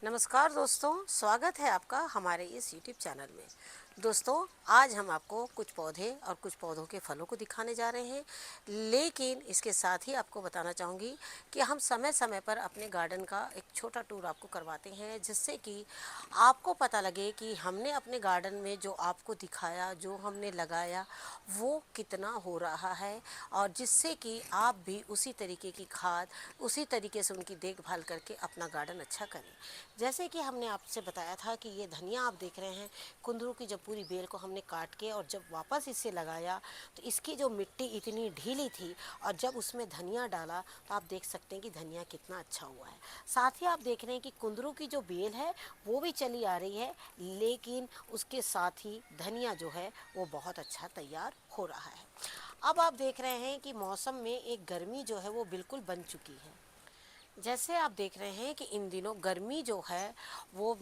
नमस्कार दोस्तों, स्वागत है आपका हमारे इस YouTube चैनल में। दोस्तों, आज हम आपको कुछ पौधे और कुछ पौधों के फलों को दिखाने जा रहे हैं, लेकिन इसके साथ ही आपको बताना चाहूँगी कि हम समय समय पर अपने गार्डन का एक छोटा टूर आपको करवाते हैं, जिससे कि आपको पता लगे कि हमने अपने गार्डन में जो आपको दिखाया, जो हमने लगाया, वो कितना हो रहा है, और जिससे कि आप भी उसी तरीके की खाद, उसी तरीके से उनकी देखभाल करके अपना गार्डन अच्छा करें। जैसे कि हमने आपसे बताया था कि ये धनिया आप देख रहे हैं, कुंदरू की जब पूरी बेल को हमने काट के और जब वापस इसे लगाया तो इसकी जो मिट्टी इतनी ढीली थी, और जब उसमें धनिया डाला तो आप देख सकते हैं कि धनिया कितना अच्छा हुआ है। साथ ही आप देख रहे हैं कि कुंदरू की जो बेल है वो भी चली आ रही है, लेकिन उसके साथ ही धनिया जो है वो बहुत अच्छा तैयार हो रहा है। अब आप देख रहे हैं कि मौसम में एक गर्मी जो है वो बिल्कुल बन चुकी है। जैसे आप देख रहे हैं कि इन दिनों गर्मी जो है वो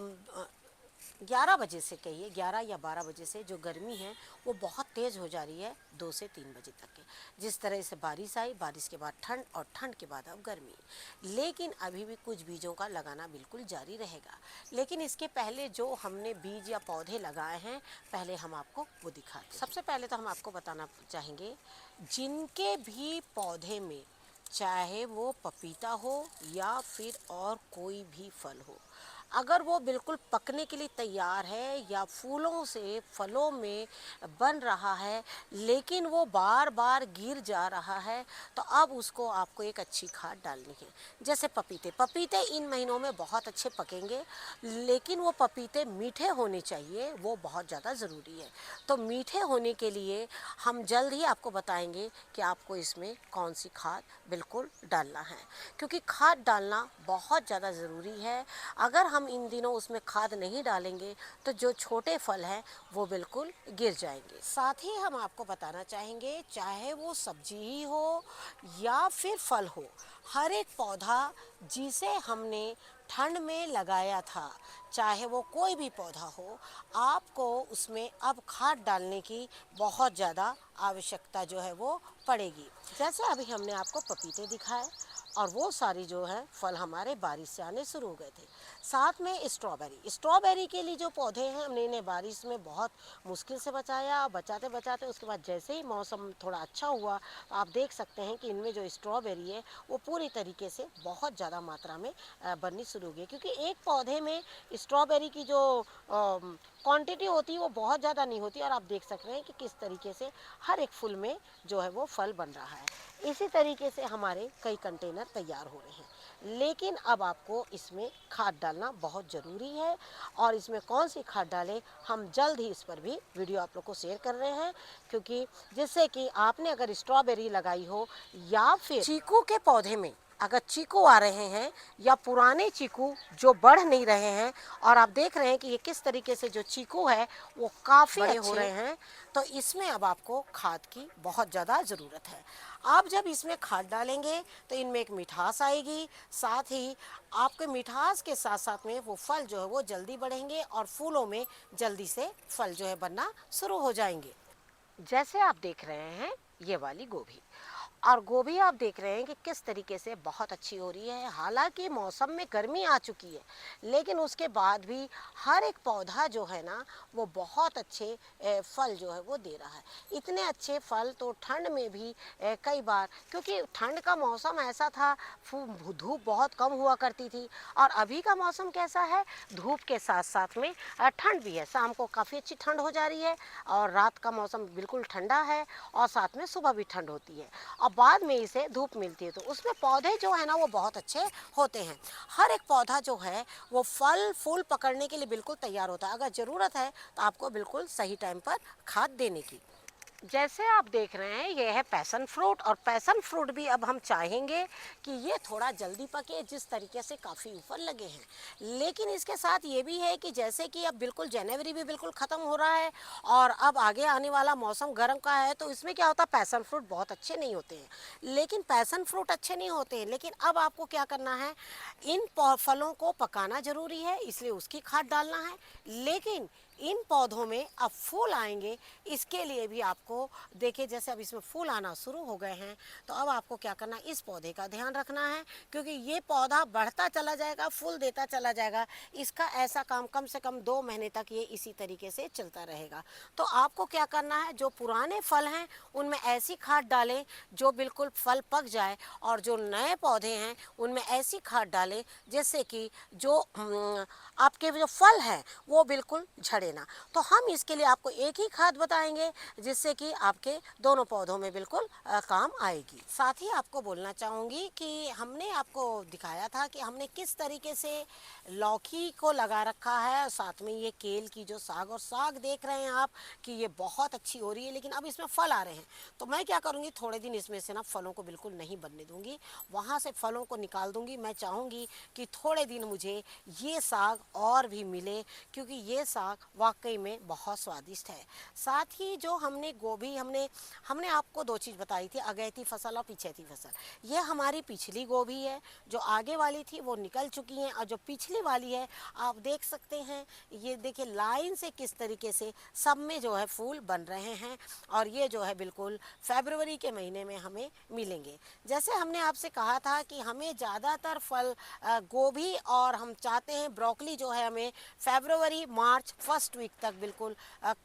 11 बजे से, कहिए 11 या 12 बजे से जो गर्मी है वो बहुत तेज़ हो जा रही है 2 से 3 बजे तक के। जिस तरह से बारिश आई, बारिश के बाद ठंड, और ठंड के बाद अब गर्मी। लेकिन अभी भी कुछ बीजों का लगाना बिल्कुल जारी रहेगा। लेकिन इसके पहले जो हमने बीज या पौधे लगाए हैं, पहले हम आपको वो दिखाते हैं। सबसे पहले तो हम आपको बताना चाहेंगे, जिनके भी पौधे में, चाहे वो पपीता हो या फिर और कोई भी फल हो, अगर वो बिल्कुल पकने के लिए तैयार है या फूलों से फलों में बन रहा है, लेकिन वो बार बार गिर जा रहा है, तो अब उसको आपको एक अच्छी खाद डालनी है। जैसे पपीते इन महीनों में बहुत अच्छे पकेंगे, लेकिन वो पपीते मीठे होने चाहिए, वो बहुत ज़्यादा ज़रूरी है। तो मीठे होने के लिए हम जल्द ही आपको बताएंगे कि आपको इसमें कौन सी खाद बिल्कुल डालना है, क्योंकि खाद डालना बहुत ज़्यादा ज़रूरी है। अगर हम इन दिनों उसमें खाद नहीं डालेंगे तो जो छोटे फल हैं वो बिल्कुल गिर जाएंगे। साथ ही हम आपको बताना चाहेंगे, चाहे वो सब्जी ही हो या फिर फल हो, हर एक पौधा जिसे हमने ठंड में लगाया था, चाहे वो कोई भी पौधा हो, आपको उसमें अब खाद डालने की बहुत ज़्यादा आवश्यकता जो है वो पड़ेगी। जैसे अभी हमने आपको पपीते दिखाए, और वो सारी जो है फल हमारे बारिश से आने शुरू हो गए थे। साथ में स्ट्रॉबेरी के लिए जो पौधे हैं, हमने इन्हें बारिश में बहुत मुश्किल से बचाया। बचाते बचाते उसके बाद जैसे ही मौसम थोड़ा अच्छा हुआ, तो आप देख सकते हैं कि इनमें जो स्ट्रॉबेरी है वो पूरी तरीके से बहुत ज़्यादा मात्रा में बननी शुरू हो गई, क्योंकि एक पौधे में स्ट्रॉबेरी की जो क्वांटिटी होती है वो बहुत ज़्यादा नहीं होती, और आप देख सकते हैं कि किस तरीके से हर एक फूल में जो है वो फल बन रहा है। इसी तरीके से हमारे कई कंटेनर तैयार हो रहे हैं, लेकिन अब आपको इसमें खाद डालना बहुत ज़रूरी है। और इसमें कौन सी खाद डालें, हम जल्द ही इस पर भी वीडियो आप लोग को शेयर कर रहे हैं, क्योंकि जिससे कि आपने अगर स्ट्रॉबेरी लगाई हो या फिर चीकू के पौधे में अगर चीकू आ रहे हैं, या पुराने चीकू जो बढ़ नहीं रहे हैं, और आप देख रहे हैं कि ये किस तरीके से जो चीकू है वो काफ़ी बड़े हो रहे हैं, तो इसमें अब आपको खाद की बहुत ज़्यादा ज़रूरत है। आप जब इसमें खाद डालेंगे तो इनमें एक मिठास आएगी, साथ ही आपके मिठास के साथ साथ में वो फल जो है वो जल्दी बढ़ेंगे, और फूलों में जल्दी से फल जो है बनना शुरू हो जाएंगे। जैसे आप देख रहे हैं ये वाली गोभी, और गोभी आप देख रहे हैं कि किस तरीके से बहुत अच्छी हो रही है। हालांकि मौसम में गर्मी आ चुकी है, लेकिन उसके बाद भी हर एक पौधा जो है ना वो बहुत अच्छे फल जो है वो दे रहा है। इतने अच्छे फल तो ठंड में भी कई बार, क्योंकि ठंड का मौसम ऐसा था, धूप बहुत कम हुआ करती थी, और अभी का मौसम कैसा है, धूप के साथ साथ में ठंड भी है। शाम को काफ़ी अच्छी ठंड हो जा रही है, और रात का मौसम बिल्कुल ठंडा है, और साथ में सुबह भी ठंड होती है, और बाद में इसे धूप मिलती है, तो उसमें पौधे जो है ना वो बहुत अच्छे होते हैं। हर एक पौधा जो है वो फल फूल पकड़ने के लिए बिल्कुल तैयार होता है। अगर ज़रूरत है तो आपको बिल्कुल सही टाइम पर खाद देने की। जैसे आप देख रहे हैं ये है पैसन फ्रूट, और पैसन फ्रूट भी अब हम चाहेंगे कि ये थोड़ा जल्दी पके, जिस तरीके से काफ़ी ऊपर लगे हैं। लेकिन इसके साथ ये भी है कि जैसे कि अब बिल्कुल जनवरी भी बिल्कुल ख़त्म हो रहा है, और अब आगे आने वाला मौसम गर्म का है, तो इसमें क्या होता है, पैसन फ्रूट बहुत अच्छे नहीं होते हैं। लेकिन पैसन फ्रूट अच्छे नहीं होते हैं, लेकिन अब आपको क्या करना है, इन फलों को पकाना ज़रूरी है, इसलिए उसकी खाद डालना है। लेकिन इन पौधों में अब फूल आएंगे, इसके लिए भी आपको देखिए जैसे अब इसमें फूल आना शुरू हो गए हैं, तो अब आपको क्या करना है, इस पौधे का ध्यान रखना है, क्योंकि ये पौधा बढ़ता चला जाएगा, फूल देता चला जाएगा। इसका ऐसा काम कम से कम 2 महीने तक ये इसी तरीके से चलता रहेगा। तो आपको क्या करना है, जो पुराने फल हैं उनमें ऐसी खाद डालें जो बिल्कुल फल पक जाए, और जो नए पौधे हैं उनमें ऐसी खाद डालें जिससे कि जो आपके जो फल हैं वो बिल्कुल झड़े ना। तो हम इसके लिए आपको एक ही खाद बताएंगे जिससे कि आपके दोनों पौधों में बिल्कुल काम आएगी। साथ ही आपको बोलना चाहूँगी कि हमने आपको दिखाया था कि हमने किस तरीके से लौकी को लगा रखा है, साथ में ये केल की जो साग, और साग देख रहे हैं आप कि ये बहुत अच्छी हो रही है, लेकिन अब इसमें फल आ रहे हैं। तो मैं क्या करूँगी, थोड़े दिन इसमें से ना फलों को बिल्कुल नहीं बनने दूंगी, वहाँ से फलों को निकाल दूंगी। मैं चाहूँगी कि थोड़े दिन मुझे ये साग और भी मिले, क्योंकि ये साग वाकई में बहुत स्वादिष्ट है। साथ ही जो हमने गोभी, हमने आपको 2 चीज़ बताई थी, अगैती फसल और पिछैती फसल। ये हमारी पिछली गोभी है, जो आगे वाली थी वो निकल चुकी हैं, और जो पिछली वाली है आप देख सकते हैं, ये देखिए लाइन से किस तरीके से सब में जो है फूल बन रहे हैं, और ये जो है बिल्कुल फरवरी के महीने में हमें मिलेंगे। जैसे हमने आपसे कहा था कि हमें ज़्यादातर फल गोभी, और हम चाहते हैं ब्रोकली जो है हमें फरवरी मार्च फर्स्ट वीक तक बिल्कुल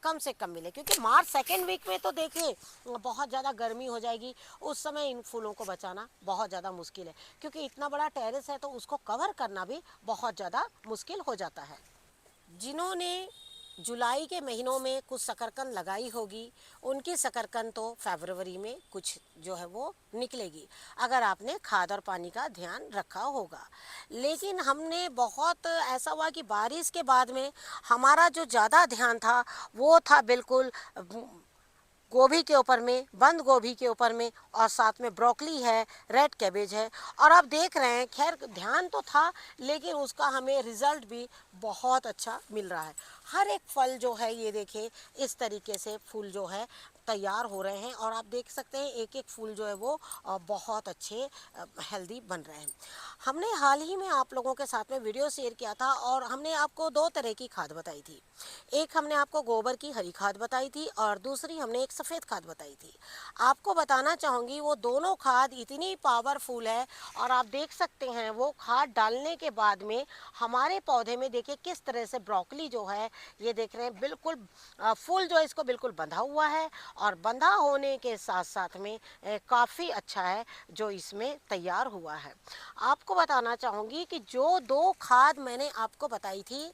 कम से कम मिले, क्योंकि मार्च सेकेंड वीक में तो देखिए बहुत ज़्यादा गर्मी हो जाएगी, उस समय इन फूलों को बचाना बहुत ज़्यादा मुश्किल है, क्योंकि इतना बड़ा टेरेस है तो उसको कवर करना भी बहुत ज़्यादा मुश्किल हो जाता है। जिन्होंने जुलाई के महीनों में कुछ शकरकंद लगाई होगी, उनकी शकरकंद तो फरवरी में कुछ जो है वो निकलेगी, अगर आपने खाद और पानी का ध्यान रखा होगा। लेकिन हमने बहुत ऐसा हुआ कि बारिश के बाद में हमारा जो ज़्यादा ध्यान था वो था बिल्कुल गोभी के ऊपर में, बंद गोभी के ऊपर में, और साथ में ब्रोकली है, रेड कैबेज है। और आप देख रहे हैं, खैर ध्यान तो था लेकिन उसका हमें रिजल्ट भी बहुत अच्छा मिल रहा है। हर एक फल जो है ये देखिए इस तरीके से फूल जो है तैयार हो रहे हैं, और आप देख सकते हैं एक एक फूल जो है वो बहुत अच्छे हेल्दी बन रहे हैं। हमने हाल ही में आप लोगों के साथ में वीडियो शेयर किया था, और हमने आपको 2 तरह की खाद बताई थी। एक हमने आपको गोबर की हरी खाद बताई थी, और दूसरी हमने एक सफ़ेद खाद बताई थी। आपको बताना चाहूँगी वो दोनों खाद इतनी पावरफुल है, और आप देख सकते हैं वो खाद डालने के बाद में हमारे पौधे में देखिए किस तरह से ब्रोकली जो है ये देख रहे हैं बिल्कुल फूल जो है इसको बिल्कुल बंधा हुआ है, और बंधा होने के साथ साथ में काफ़ी अच्छा है जो इसमें तैयार हुआ है। आपको बताना चाहूँगी कि जो 2 खाद मैंने आपको बताई थी,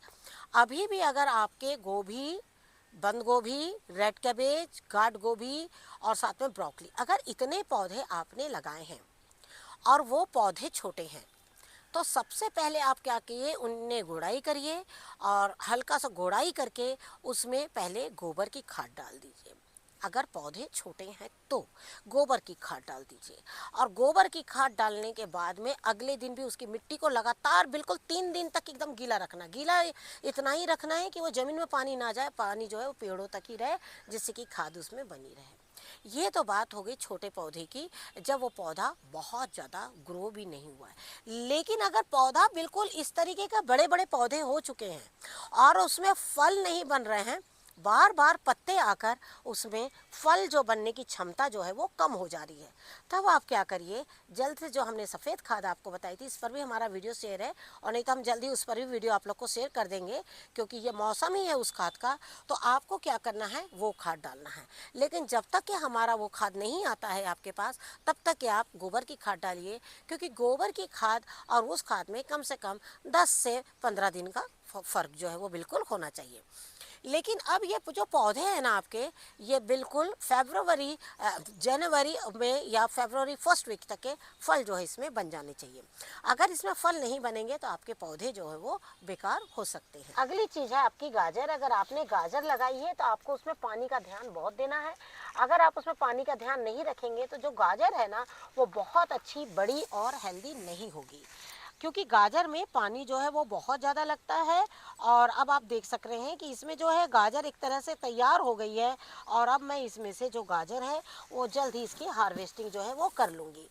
अभी भी अगर आपके गोभी, बंद गोभी, रेड कैबेज, गार्ड गोभी और साथ में ब्रोकली, अगर इतने पौधे आपने लगाए हैं और वो पौधे छोटे हैं, तो सबसे पहले आप क्या किए, उनने गोड़ाई करिए, और हल्का सा गोड़ाई करके उसमें पहले गोबर की खाद डाल दीजिए। अगर पौधे छोटे हैं तो गोबर की खाद डाल दीजिए, और गोबर की खाद डालने के बाद में अगले दिन भी उसकी मिट्टी को लगातार बिल्कुल 3 दिन तक एकदम गीला रखना। गीला इतना ही रखना है कि वो ज़मीन में पानी ना जाए, पानी जो है वो पेड़ों तक ही रहे, जिससे कि खाद उसमें बनी रहे। ये तो बात हो गई छोटे पौधे की, जब वो पौधा बहुत ज़्यादा ग्रो भी नहीं हुआ है। लेकिन अगर पौधा बिल्कुल इस तरीके का बड़े बड़े पौधे हो चुके हैं और उसमें फल नहीं बन रहे हैं, बार बार पत्ते आकर उसमें फल जो बनने की क्षमता जो है वो कम हो जा रही है, तब आप क्या करिए, जल्द से जो हमने सफ़ेद खाद आपको बताई थी, इस पर भी हमारा वीडियो शेयर है, और नहीं तो हम जल्दी उस पर भी वीडियो आप लोग को शेयर कर देंगे, क्योंकि ये मौसम ही है उस खाद का। तो आपको क्या करना है, वो खाद डालना है। लेकिन जब तक कि हमारा वो खाद नहीं आता है आपके पास, तब तक कि आप गोबर की खाद डालिए, क्योंकि गोबर की खाद और उस खाद में कम से कम 10 से 15 दिन का फ़र्क जो है वो बिल्कुल होना चाहिए। लेकिन अब ये जो पौधे हैं ना आपके, ये बिल्कुल फरवरी जनवरी में या फरवरी फर्स्ट वीक तक के फल जो है इसमें बन जाने चाहिए। अगर इसमें फल नहीं बनेंगे तो आपके पौधे जो है वो बेकार हो सकते हैं। अगली चीज़ है आपकी गाजर। अगर आपने गाजर लगाई है तो आपको उसमें पानी का ध्यान बहुत देना है। अगर आप उसमें पानी का ध्यान नहीं रखेंगे तो जो गाजर है ना वो बहुत अच्छी, बड़ी और हेल्दी नहीं होगी। क्योंकि गाजर में पानी जो है वो बहुत ज़्यादा लगता है। और अब आप देख सक रहे हैं कि इसमें जो है गाजर एक तरह से तैयार हो गई है, और अब मैं इसमें से जो गाजर है वो जल्द ही इसकी हार्वेस्टिंग जो है वो कर लूँगी।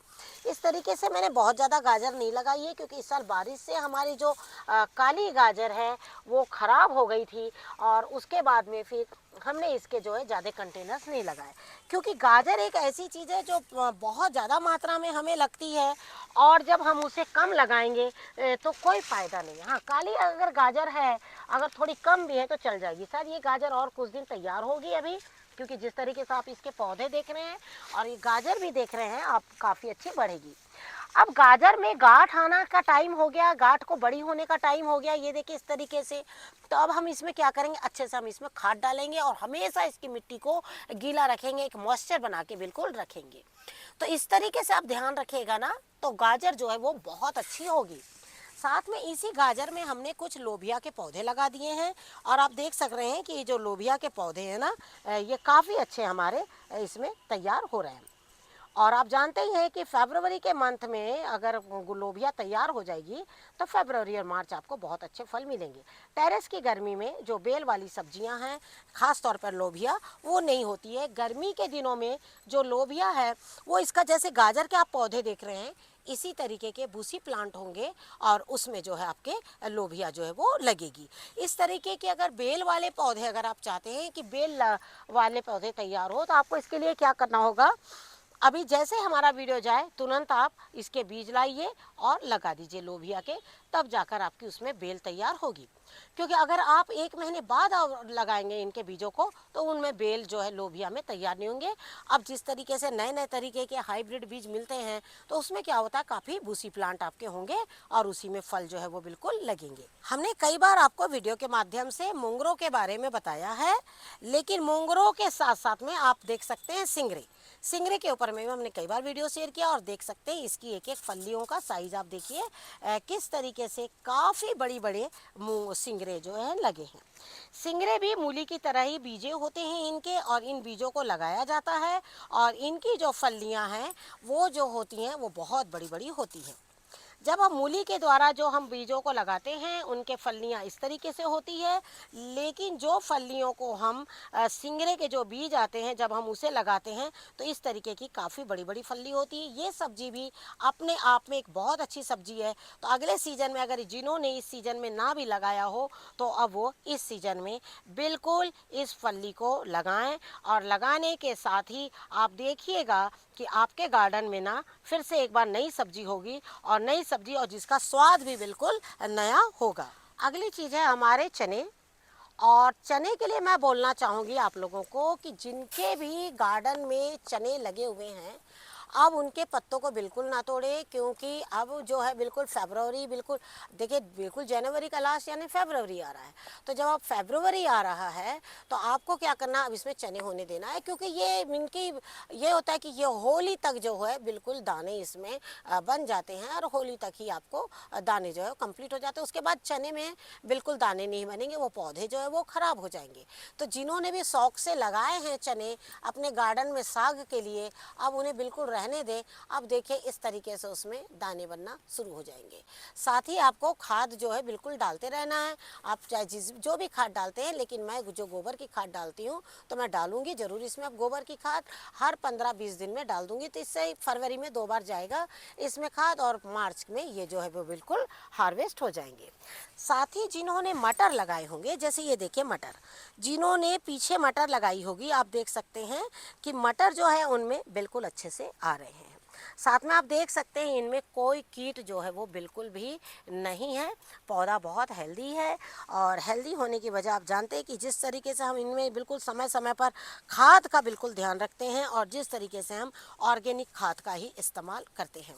इस तरीके से मैंने बहुत ज़्यादा गाजर नहीं लगाई है, क्योंकि इस साल बारिश से हमारी जो काली गाजर है वो ख़राब हो गई थी, और उसके बाद में फिर हमने इसके जो है ज़्यादा कंटेनर्स नहीं लगाए। क्योंकि गाजर एक ऐसी चीज़ है जो बहुत ज़्यादा मात्रा में हमें लगती है, और जब हम उसे कम लगाएंगे तो कोई फ़ायदा नहीं है। हाँ, काली अगर गाजर है, अगर थोड़ी कम भी है तो चल जाएगी। शायद ये गाजर और कुछ दिन तैयार होगी अभी, क्योंकि जिस तरीके से आप इसके पौधे देख रहे हैं और ये गाजर भी देख रहे हैं, आप काफ़ी अच्छी बढ़ेगी। अब गाजर में गांठ आना का टाइम हो गया, गांठ को बड़ी होने का टाइम हो गया, ये देखिए इस तरीके से। तो अब हम इसमें क्या करेंगे, अच्छे से हम इसमें खाद डालेंगे और हमेशा इसकी मिट्टी को गीला रखेंगे, एक मॉइस्चर बना के बिल्कुल रखेंगे। तो इस तरीके से आप ध्यान रखिएगा ना, तो गाजर जो है वो बहुत अच्छी होगी। साथ में इसी गाजर में हमने कुछ लोबिया के पौधे लगा दिए हैं, और आप देख सक रहे हैं कि ये जो लोबिया के पौधे हैं ना, ये काफ़ी अच्छे हमारे इसमें तैयार हो रहे हैं। और आप जानते ही हैं कि फरवरी के मंथ में अगर लोबिया तैयार हो जाएगी तो फरवरी और मार्च आपको बहुत अच्छे फल मिलेंगे। टेरेस की गर्मी में जो बेल वाली सब्जियां हैं, ख़ास तौर पर लोबिया, वो नहीं होती है। गर्मी के दिनों में जो लोबिया है वो इसका, जैसे गाजर के आप पौधे देख रहे हैं, इसी तरीके के बूसी प्लांट होंगे और उसमें जो है आपके लोबिया जो है वो लगेगी। इस तरीके के अगर बेल वाले पौधे अगर आप चाहते हैं कि बेल वाले पौधे तैयार हो, तो आपको इसके लिए क्या करना होगा, अभी जैसे हमारा वीडियो जाए तुरंत आप इसके बीज लाइए और लगा दीजिए लोबिया के, तब जाकर आपकी उसमें बेल तैयार होगी। क्योंकि अगर आप 1 महीने बाद लगाएंगे इनके बीजों को, तो उनमें बेल जो है लोबिया में तैयार नहीं होंगे। अब जिस तरीके से नए नए तरीके के हाइब्रिड बीज मिलते हैं, तो उसमें क्या होता है, काफ़ी बूसी प्लांट आपके होंगे और उसी में फल जो है वो बिल्कुल लगेंगे। हमने कई बार आपको वीडियो के माध्यम से मोंगरों के बारे में बताया है, लेकिन मोंगरों के साथ साथ में आप देख सकते हैं सिंगरे। सिंगरे के ऊपर में हमने कई बार वीडियो शेयर किया, और देख सकते हैं इसकी एक एक फलियों का साइज आप देखिए किस तरीके से काफ़ी बड़ी बड़े सिंगरे जो है लगे हैं। सिंगरे भी मूली की तरह ही बीजे होते हैं इनके, और इन बीजों को लगाया जाता है, और इनकी जो फलियां हैं वो जो होती हैं वो बहुत बड़ी बड़ी होती हैं। जब हम मूली के द्वारा जो हम बीजों को लगाते हैं, उनके फलियां इस तरीके से होती है, लेकिन जो फलियों को हम सिंगरे के जो बीज आते हैं जब हम उसे लगाते हैं, तो इस तरीके की काफ़ी बड़ी बड़ी फली होती है। ये सब्जी भी अपने आप में एक बहुत अच्छी सब्जी है। तो अगले सीजन में अगर जिन्होंने इस सीजन में ना भी लगाया हो, तो अब वो इस सीजन में बिल्कुल इस फली को लगाएं, और लगाने के साथ ही आप देखिएगा कि आपके गार्डन में ना फिर से एक बार नई सब्जी होगी, और नई सब्जी और जिसका स्वाद भी बिल्कुल नया होगा। अगली चीज़ है हमारे चने। और चने के लिए मैं बोलना चाहूँगी आप लोगों को कि जिनके भी गार्डन में चने लगे हुए हैं, अब उनके पत्तों को बिल्कुल ना तोड़े, क्योंकि अब जो है बिल्कुल फरवरी, बिल्कुल देखिए बिल्कुल जनवरी का लास्ट यानी फरवरी आ रहा है। तो जब अब फरवरी आ रहा है तो आपको क्या करना, अब इसमें चने होने देना है, क्योंकि ये इनकी ये होता है कि ये होली तक जो है बिल्कुल दाने इसमें बन जाते हैं, और होली तक ही आपको दाने जो है कंप्लीट हो जाते हैं। उसके बाद चने में बिल्कुल दाने नहीं बनेंगे, वो पौधे जो है वो ख़राब हो जाएंगे। तो जिन्होंने भी शौक से लगाए हैं चने अपने गार्डन में साग के लिए, अब उन्हें बिल्कुल रहने दें। अब देखिए इस तरीके से उसमें दाने बनना शुरू हो जाएंगे। साथ ही आपको खाद जो है बिल्कुल डालते रहना है, आप चाहे जो भी खाद डालते हैं, लेकिन मैं जो गोबर की खाद डालती हूँ तो मैं डालूंगी ज़रूर इसमें। अब गोबर की खाद हर 15-20 दिन में डाल दूंगी, तो इससे फरवरी में 2 बार जाएगा इसमें खाद, और मार्च में ये जो है वो बिल्कुल हार्वेस्ट हो जाएंगे। साथ ही जिन्होंने मटर लगाए होंगे, जैसे ये देखिए मटर, जिन्होंने पीछे मटर लगाई होगी, आप देख सकते हैं कि मटर जो है उनमें बिल्कुल अच्छे से आ रहे हैं। साथ में आप देख सकते हैं इनमें कोई कीट जो है वो बिल्कुल भी नहीं है। पौधा बहुत हेल्दी है, और हेल्दी होने की वजह आप जानते हैं कि जिस तरीके से हम इनमें बिल्कुल समय समय पर खाद का बिल्कुल ध्यान रखते हैं, और जिस तरीके से हम ऑर्गेनिक खाद का ही इस्तेमाल करते हैं।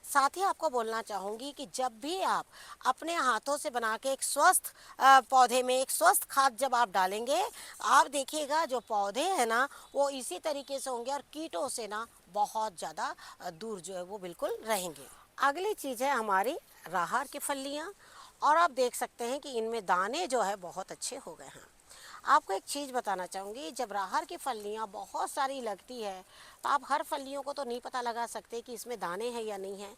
साथ ही आपको बोलना चाहूँगी कि जब भी आप अपने हाथों से बना के एक स्वस्थ पौधे में एक स्वस्थ खाद जब आप डालेंगे, आप देखिएगा जो पौधे हैं ना वो इसी तरीके से होंगे, और कीटों से ना बहुत ज़्यादा दूर जो है वो बिल्कुल रहेंगे। अगली चीज़ है हमारी राहर की फलियाँ, और आप देख सकते हैं कि इनमें दाने जो है बहुत अच्छे हो गए हैं। आपको एक चीज़ बताना चाहूँगी, जब राहर की फलियाँ बहुत सारी लगती है तो आप हर फलियों को तो नहीं पता लगा सकते कि इसमें दाने हैं या नहीं हैं।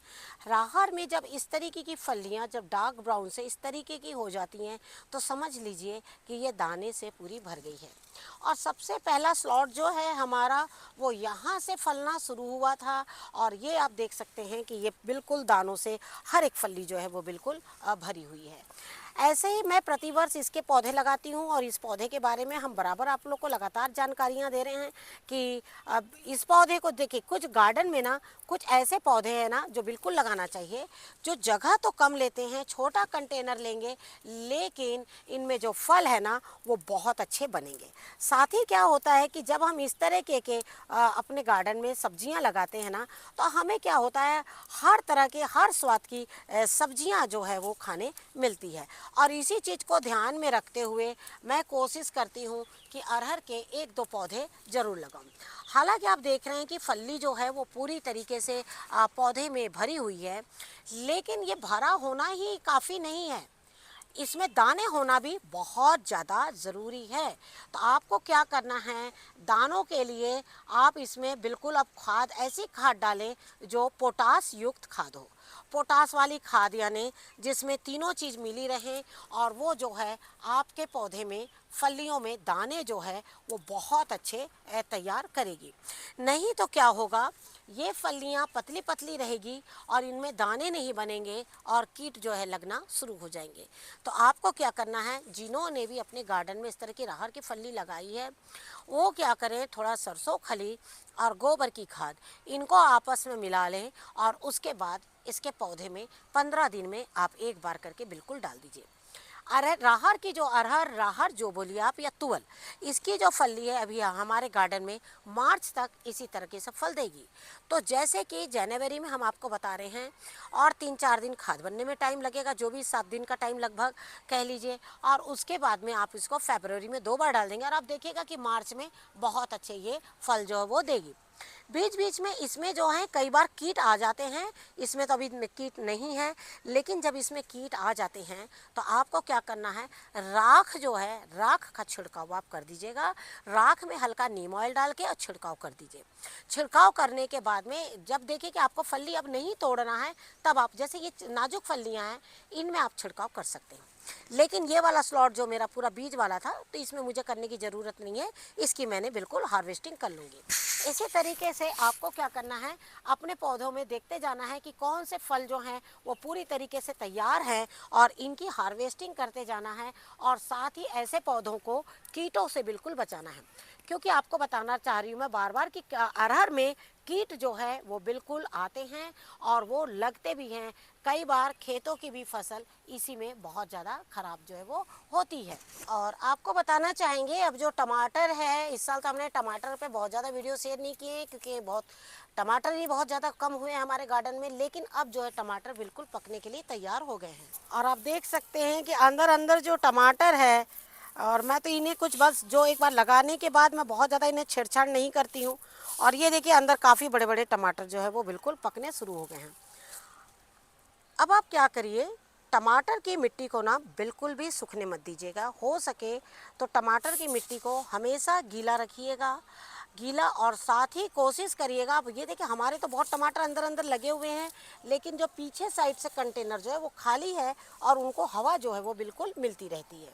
राहर में जब इस तरीके की फलियाँ जब डार्क ब्राउन से इस तरीके की हो जाती हैं तो समझ लीजिए कि ये दाने से पूरी भर गई है। और सबसे पहला स्लॉट जो है हमारा, वो यहाँ से फलना शुरू हुआ था और ये आप देख सकते हैं कि ये बिल्कुल दानों से हर एक फली जो है वो बिल्कुल भरी हुई है। ऐसे ही मैं प्रतिवर्ष इसके पौधे लगाती हूँ और इस पौधे के बारे में हम बराबर आप लोग को लगातार जानकारियाँ दे रहे हैं कि अब इस पौधे को देखिए, कुछ गार्डन में ना कुछ ऐसे पौधे हैं ना जो बिल्कुल लगाना चाहिए, जो जगह तो कम लेते हैं, छोटा कंटेनर लेंगे, लेकिन इनमें जो फल है ना वो बहुत अच्छे बनेंगे। साथ ही क्या होता है कि जब हम इस तरह के अपने गार्डन में सब्जियां लगाते हैं ना, तो हमें क्या होता है, हर तरह के हर स्वाद की सब्जियां जो है वो खाने मिलती है। और इसी चीज़ को ध्यान में रखते हुए मैं कोशिश करती हूँ कि अरहर के 1-2 पौधे ज़रूर लगाऊं। हालांकि आप देख रहे हैं कि फल्ली जो है वो पूरी तरीके से पौधे में भरी हुई है, लेकिन ये भरा होना ही काफ़ी नहीं है, इसमें दाने होना भी बहुत ज़्यादा ज़रूरी है। तो आपको क्या करना है, दानों के लिए आप इसमें बिल्कुल अब खाद, ऐसी खाद डालें जो पोटास युक्त खाद हो। पोटास वाली खाद यानी जिसमें तीनों चीज़ मिली रहें, और वो जो है आपके पौधे में फलियों में दाने जो है वो बहुत अच्छे तैयार करेगी। नहीं तो क्या होगा, ये फलियाँ पतली पतली रहेगी और इनमें दाने नहीं बनेंगे और कीट जो है लगना शुरू हो जाएंगे। तो आपको क्या करना है, जिन्होंने भी अपने गार्डन में इस तरह की राहर की फली लगाई है, वो क्या करें, थोड़ा सरसों खली और गोबर की खाद इनको आपस में मिला लें और उसके बाद इसके पौधे में 15 दिन में आप एक बार करके बिल्कुल डाल दीजिए। अरहर, राहर की जो अरहर राहर जो बोलिए आप, या तुवल, इसकी जो फली है अभी हमारे गार्डन में मार्च तक इसी तरीके से फल देगी। तो जैसे कि जनवरी में हम आपको बता रहे हैं, और 3-4 दिन खाद बनने में टाइम लगेगा, जो भी 7 दिन का टाइम लगभग कह लीजिए, और उसके बाद में आप इसको फरवरी में 2 बार डाल देंगे और आप देखिएगा कि मार्च में बहुत अच्छे ये फल जो है वो देगी। बीच बीच में इसमें जो है कई बार कीट आ जाते हैं, इसमें तो अभी कीट नहीं है, लेकिन जब इसमें कीट आ जाते हैं तो आपको क्या करना है, राख जो है, राख का छिड़काव आप कर दीजिएगा। राख में हल्का नीम ऑयल डाल के और छिड़काव कर दीजिए। छिड़काव करने के बाद में जब देखिए कि आपको फली अब नहीं तोड़ना है, तब आप, जैसे ये नाजुक फलियाँ हैं, इनमें आप छिड़काव कर सकते हैं। लेकिन ये वाला स्लॉट जो मेरा पूरा बीज वाला था, तो इसमें मुझे करने की ज़रूरत नहीं है, इसकी मैंने बिल्कुल हार्वेस्टिंग कर लूँगी। इसी तरीके से आपको क्या करना है, अपने पौधों में देखते जाना है कि कौन से फल जो हैं वो पूरी तरीके से तैयार हैं, और इनकी हार्वेस्टिंग करते जाना है। और साथ ही ऐसे पौधों को कीटों से बिल्कुल बचाना है, क्योंकि आपको बताना चाह रही हूँ मैं बार बार कि अरहर में कीट जो है वो बिल्कुल आते हैं और वो लगते भी हैं। कई बार खेतों की भी फसल इसी में बहुत ज़्यादा ख़राब जो है वो होती है। और आपको बताना चाहेंगे, अब जो टमाटर है, इस साल तो हमने टमाटर पे बहुत ज़्यादा वीडियो शेयर नहीं किए, क्योंकि टमाटर ही बहुत ज़्यादा कम हुए हैं हमारे गार्डन में। लेकिन अब जो है टमाटर बिल्कुल पकने के लिए तैयार हो गए हैं, और आप देख सकते हैं कि अंदर अंदर जो टमाटर है, और मैं तो इन्हें कुछ बस जो एक बार लगाने के बाद मैं बहुत ज़्यादा इन्हें छेड़छाड़ नहीं करती हूँ। और ये देखिए अंदर काफ़ी बड़े बड़े टमाटर जो है वो बिल्कुल पकने शुरू हो गए हैं। अब आप क्या करिए, टमाटर की मिट्टी को ना बिल्कुल भी सूखने मत दीजिएगा। हो सके तो टमाटर की मिट्टी को हमेशा गीला रखिएगा, गीला। और साथ ही कोशिश करिएगा, अब ये देखिए हमारे तो बहुत टमाटर अंदर अंदर लगे हुए हैं, लेकिन जो पीछे साइड से कंटेनर जो है वो खाली है और उनको हवा जो है वो बिल्कुल मिलती रहती है।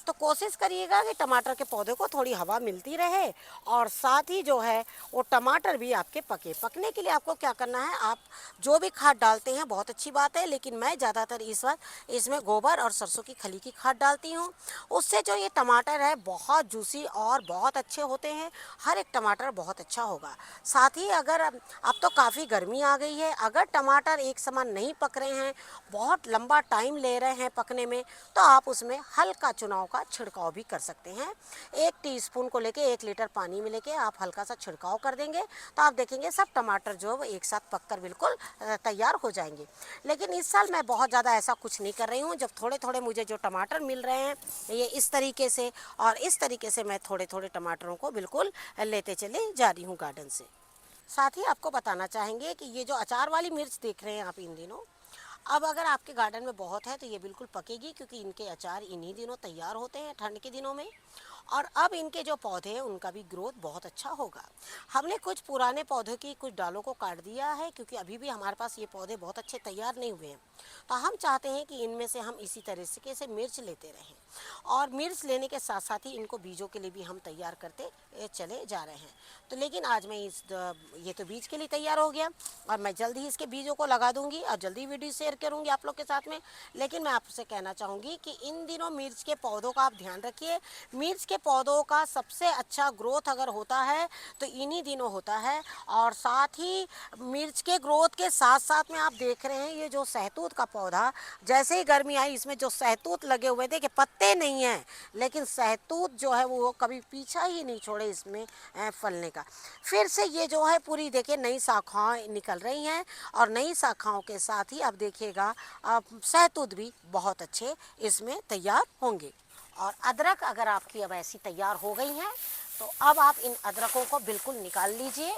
तो कोशिश करिएगा कि टमाटर के पौधे को थोड़ी हवा मिलती रहे, और साथ ही जो है वो टमाटर भी आपके पकने के लिए आपको क्या करना है, आप जो भी खाद डालते हैं बहुत अच्छी बात है, लेकिन मैं ज़्यादातर इस वक्त इसमें गोबर और सरसों की खली की खाद डालती हूँ। उससे जो ये टमाटर है बहुत जूसी और बहुत अच्छे होते हैं, हर एक टमाटर बहुत अच्छा होगा। साथ ही अगर अब तो काफ़ी गर्मी आ गई है, अगर टमाटर एक समान नहीं पक रहे हैं, बहुत लंबा टाइम ले रहे हैं पकने में, तो आप उसमें हल्का चुनाव का छिड़काव भी कर सकते हैं। 1 टीस्पून को लेके 1 लीटर पानी में लेके आप हल्का सा छिड़काव कर देंगे, तो आप देखेंगे सब टमाटर जो है वो एक साथ पककर बिल्कुल तैयार हो जाएंगे। लेकिन इस साल मैं बहुत ज़्यादा ऐसा कुछ नहीं कर रही हूँ। जब थोड़े थोड़े मुझे जो टमाटर मिल रहे हैं ये इस तरीके से, और इस तरीके से मैं थोड़े थोड़े टमाटरों को बिल्कुल लेते चले जा रही हूँ गार्डन से। साथ ही आपको बताना चाहेंगे कि ये जो अचार वाली मिर्च देख रहे हैं आप इन दिनों, अब अगर आपके गार्डन में बहुत है तो ये बिल्कुल पकेगी, क्योंकि इनके अचार इन्हीं दिनों तैयार होते हैं, ठंड के दिनों में। और अब इनके जो पौधे हैं उनका भी ग्रोथ बहुत अच्छा होगा। हमने कुछ पुराने पौधों की कुछ डालों को काट दिया है, क्योंकि अभी भी हमारे पास ये पौधे बहुत अच्छे तैयार नहीं हुए हैं। तो हम चाहते हैं कि इनमें से हम इसी तरीके से मिर्च लेते रहें, और मिर्च लेने के साथ साथ ही इनको बीजों के लिए भी हम तैयार करते चले जा रहे हैं। तो लेकिन आज मैं ये तो बीज के लिए तैयार हो गया, और मैं जल्द ही इसके बीजों को लगा दूंगी और जल्दी वीडियो शेयर करूंगी आप लोग के साथ में। लेकिन मैं आपसे कहना चाहूँगी कि इन दिनों मिर्च के पौधों का आप ध्यान रखिए। मिर्च के पौधों का सबसे अच्छा ग्रोथ अगर होता है तो इन्हीं दिनों होता है। और साथ ही मिर्च के ग्रोथ के साथ साथ में आप देख रहे हैं ये जो सहतूत का पौधा, जैसे ही गर्मी आई इसमें जो सहतूत लगे हुए थे, कि पत्ते नहीं हैं लेकिन सहतूत जो है वो कभी पीछा ही नहीं छोड़े इसमें फलने का। फिर से ये जो है पूरी देखिए नई शाखाएं निकल रही हैं, और नई शाखाओं के साथ ही अब देखिएगा सहतूत भी बहुत अच्छे इसमें तैयार होंगे। और अदरक अगर आपकी अब ऐसी तैयार हो गई हैं तो अब आप इन अदरकों को बिल्कुल निकाल लीजिए।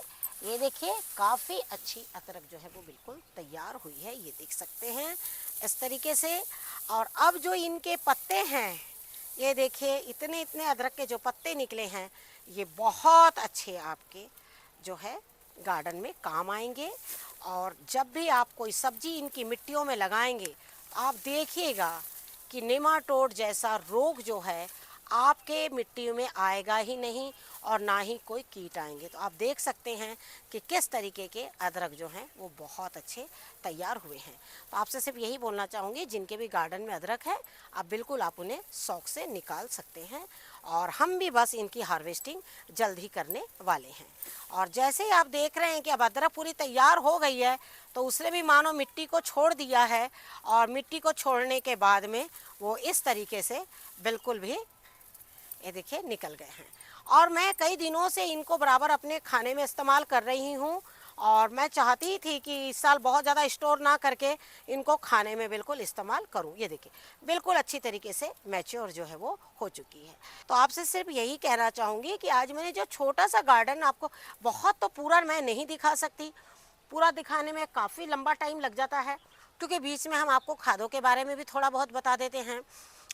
ये देखिए काफ़ी अच्छी अदरक जो है वो बिल्कुल तैयार हुई है, ये देख सकते हैं इस तरीके से। और अब जो इनके पत्ते हैं, ये देखिए इतने इतने अदरक के जो पत्ते निकले हैं, ये बहुत अच्छे आपके जो है गार्डन में काम आएंगे। और जब भी आप कोई सब्जी इनकी मिट्टियों में लगाएंगे तो आप देखिएगा कि नेमाटोड जैसा रोग जो है आपके मिट्टी में आएगा ही नहीं, और ना ही कोई कीट आएंगे। तो आप देख सकते हैं कि किस तरीके के अदरक जो हैं वो बहुत अच्छे तैयार हुए हैं। तो आपसे सिर्फ यही बोलना चाहूँगी, जिनके भी गार्डन में अदरक है आप बिल्कुल आप उन्हें शौक से निकाल सकते हैं, और हम भी बस इनकी हार्वेस्टिंग जल्द ही करने वाले हैं। और जैसे ही आप देख रहे हैं कि अब अदरक पूरी तैयार हो गई है, तो उसने भी मानो मिट्टी को छोड़ दिया है, और मिट्टी को छोड़ने के बाद में वो इस तरीके से बिल्कुल भी ये देखिए निकल गए हैं। और मैं कई दिनों से इनको बराबर अपने खाने में इस्तेमाल कर रही हूँ, और मैं चाहती थी कि इस साल बहुत ज़्यादा स्टोर ना करके इनको खाने में बिल्कुल इस्तेमाल करूँ। ये देखिए बिल्कुल अच्छी तरीके से मैच्योर जो है वो हो चुकी है। तो आपसे सिर्फ यही कहना चाहूँगी कि आज मैंने जो छोटा सा गार्डन आपको, बहुत तो पूरा मैं नहीं दिखा सकती, पूरा दिखाने में काफ़ी लंबा टाइम लग जाता है, क्योंकि बीच में हम आपको खादों के बारे में भी थोड़ा बहुत बता देते हैं,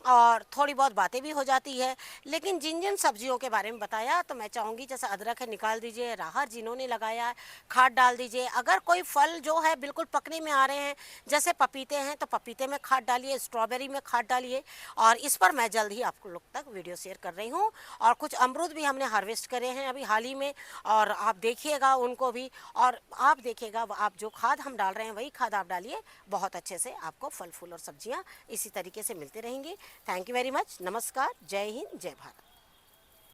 और थोड़ी बहुत बातें भी हो जाती है। लेकिन जिन जिन सब्जियों के बारे में बताया, तो मैं चाहूँगी जैसे अदरक है निकाल दीजिए, राहर जिन्होंने लगाया है खाद डाल दीजिए। अगर कोई फल जो है बिल्कुल पकने में आ रहे हैं, जैसे पपीते हैं तो पपीते में खाद डालिए, स्ट्रॉबेरी में खाद डालिए। और इस पर मैं जल्द ही आप लोग तक वीडियो शेयर कर रही हूँ। और कुछ अमरूद भी हमने हार्वेस्ट करे हैं अभी हाल ही में, और आप देखिएगा उनको भी। और आप देखिएगा आप जो खाद हम डाल रहे हैं वही खाद आप डालिए, बहुत अच्छे से आपको फल फूल और सब्जियाँ इसी तरीके से मिलते रहेंगी। Thank you very much. नमस्कार, जय हिंद, जय भारत।